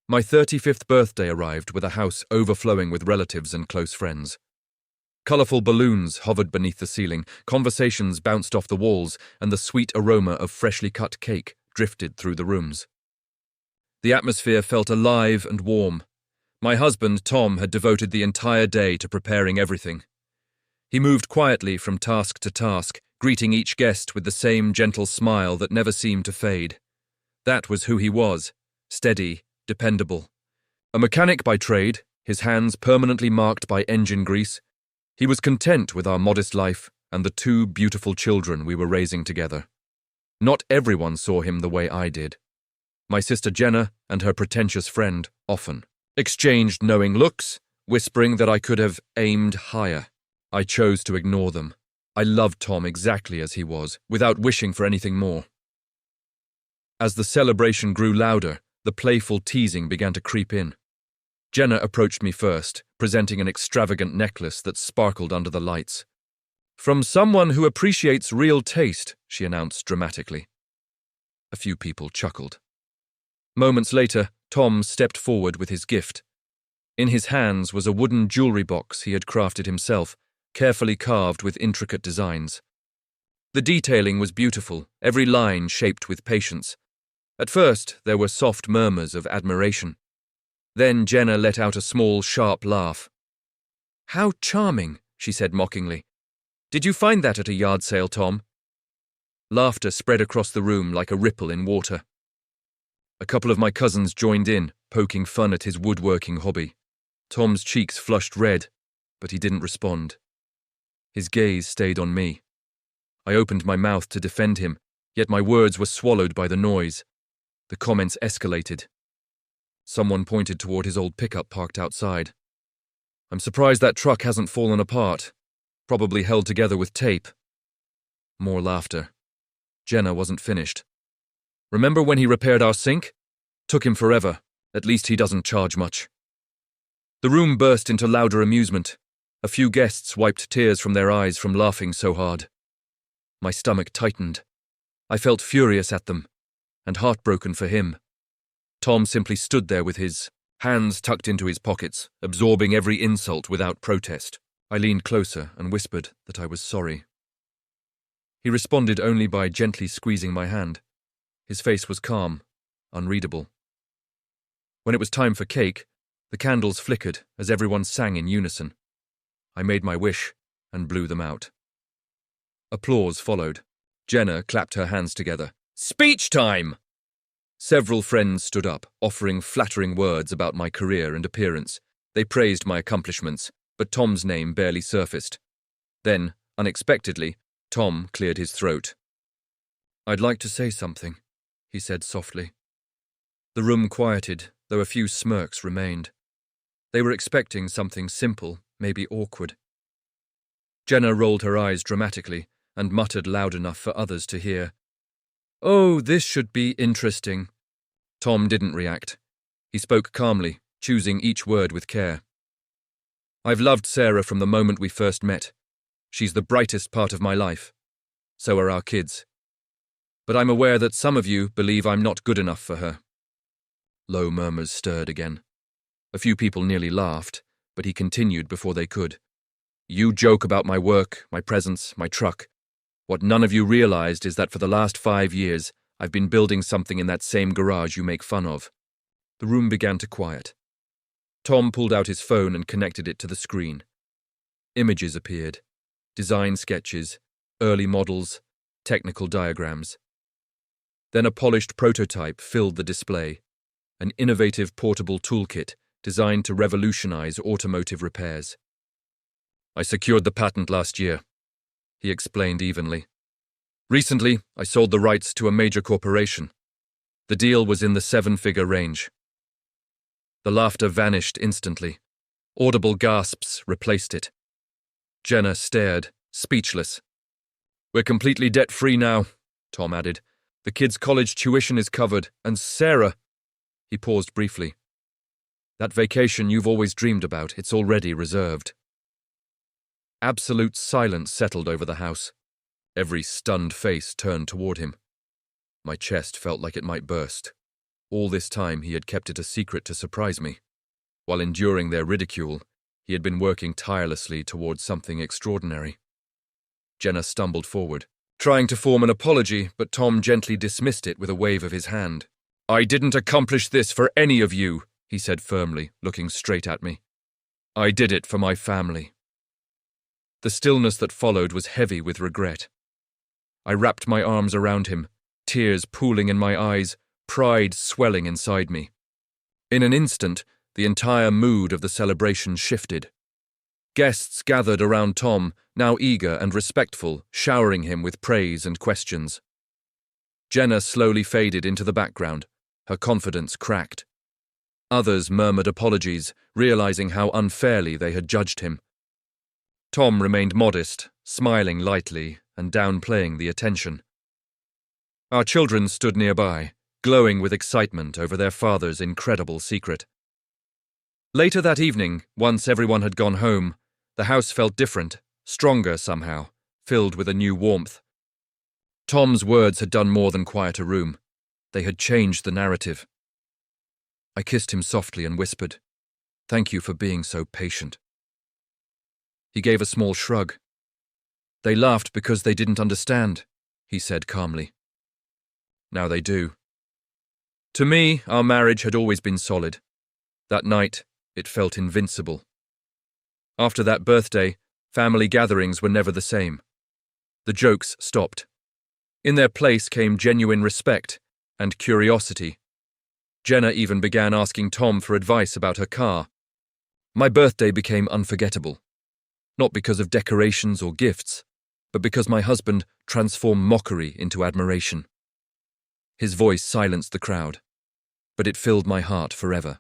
My 35th birthday arrived with a house overflowing with relatives and close friends. Colourful balloons hovered beneath the ceiling, conversations bounced off the walls, and the sweet aroma of freshly cut cake drifted through the rooms. The atmosphere felt alive and warm. My husband, Tom, had devoted the entire day to preparing everything. He moved quietly from task to task, greeting each guest with the same gentle smile that never seemed to fade. That was who he was, steady, dependable. A mechanic by trade, his hands permanently marked by engine grease, he was content with our modest life and the 2 beautiful children we were raising together. Not everyone saw him the way I did. My sister Jenna and her pretentious friend often exchanged knowing looks, whispering that I could have aimed higher. I chose to ignore them. I loved Tom exactly as he was, without wishing for anything more. As the celebration grew louder, the playful teasing began to creep in. Jenna approached me first, presenting an extravagant necklace that sparkled under the lights. "From someone who appreciates real taste," she announced dramatically. A few people chuckled. Moments later, Tom stepped forward with his gift. In his hands was a wooden jewelry box he had crafted himself, carefully carved with intricate designs. The detailing was beautiful, every line shaped with patience. At first, there were soft murmurs of admiration. Then Jenna let out a small, sharp laugh. "How charming," she said mockingly. "Did you find that at a yard sale, Tom?" Laughter spread across the room like a ripple in water. A couple of my cousins joined in, poking fun at his woodworking hobby. Tom's cheeks flushed red, but he didn't respond. His gaze stayed on me. I opened my mouth to defend him, yet my words were swallowed by the noise. The comments escalated. Someone pointed toward his old pickup parked outside. "I'm surprised that truck hasn't fallen apart. Probably held together with tape." More laughter. Jenna wasn't finished. "Remember when he repaired our sink? Took him forever. At least he doesn't charge much." The room burst into louder amusement. A few guests wiped tears from their eyes from laughing so hard. My stomach tightened. I felt furious at them, and heartbroken for him. Tom simply stood there with his hands tucked into his pockets, absorbing every insult without protest. I leaned closer and whispered that I was sorry. He responded only by gently squeezing my hand. His face was calm, unreadable. When it was time for cake, the candles flickered as everyone sang in unison. I made my wish and blew them out. Applause followed. Jenna clapped her hands together. "Speech time!" Several friends stood up, offering flattering words about my career and appearance. They praised my accomplishments, but Tom's name barely surfaced. Then, unexpectedly, Tom cleared his throat. "I'd like to say something," he said softly. The room quieted, though a few smirks remained. They were expecting something simple, maybe awkward. Jenna rolled her eyes dramatically and muttered loud enough for others to hear. "Oh, this should be interesting." Tom didn't react. He spoke calmly, choosing each word with care. "I've loved Sarah from the moment we first met. She's the brightest part of my life. So are our kids. But I'm aware that some of you believe I'm not good enough for her." Low murmurs stirred again. A few people nearly laughed, but he continued before they could. "You joke about my work, my presence, my truck. What none of you realized is that for the last 5 years, I've been building something in that same garage you make fun of." The room began to quiet. Tom pulled out his phone and connected it to the screen. Images appeared. Design sketches, early models, technical diagrams. Then a polished prototype filled the display, an innovative portable toolkit designed to revolutionize automotive repairs. "I secured the patent last year," he explained evenly. "Recently, I sold the rights to a major corporation. The deal was in the 7-figure range." The laughter vanished instantly. Audible gasps replaced it. Jenna stared, speechless. "We're completely debt-free now," Tom added. "The kids' college tuition is covered, and Sarah—" He paused briefly. "That vacation you've always dreamed about, it's already reserved." Absolute silence settled over the house. Every stunned face turned toward him. My chest felt like it might burst. All this time he had kept it a secret to surprise me. While enduring their ridicule, he had been working tirelessly towards something extraordinary. Jenna stumbled forward, trying to form an apology, but Tom gently dismissed it with a wave of his hand. "I didn't accomplish this for any of you," he said firmly, looking straight at me. "I did it for my family." The stillness that followed was heavy with regret. I wrapped my arms around him, tears pooling in my eyes, pride swelling inside me. In an instant, the entire mood of the celebration shifted. Guests gathered around Tom, now eager and respectful, showering him with praise and questions. Jenna slowly faded into the background, her confidence cracked. Others murmured apologies, realizing how unfairly they had judged him. Tom remained modest, smiling lightly and downplaying the attention. Our children stood nearby, glowing with excitement over their father's incredible secret. Later that evening, once everyone had gone home, the house felt different, stronger somehow, filled with a new warmth. Tom's words had done more than quiet a room. They had changed the narrative. I kissed him softly and whispered, "Thank you for being so patient." He gave a small shrug. "They laughed because they didn't understand," he said calmly. "Now they do." To me, our marriage had always been solid. That night, it felt invincible. After that birthday, family gatherings were never the same. The jokes stopped. In their place came genuine respect and curiosity. Jenna even began asking Tom for advice about her car. My birthday became unforgettable. Not because of decorations or gifts, but because my husband transformed mockery into admiration. His voice silenced the crowd, but it filled my heart forever.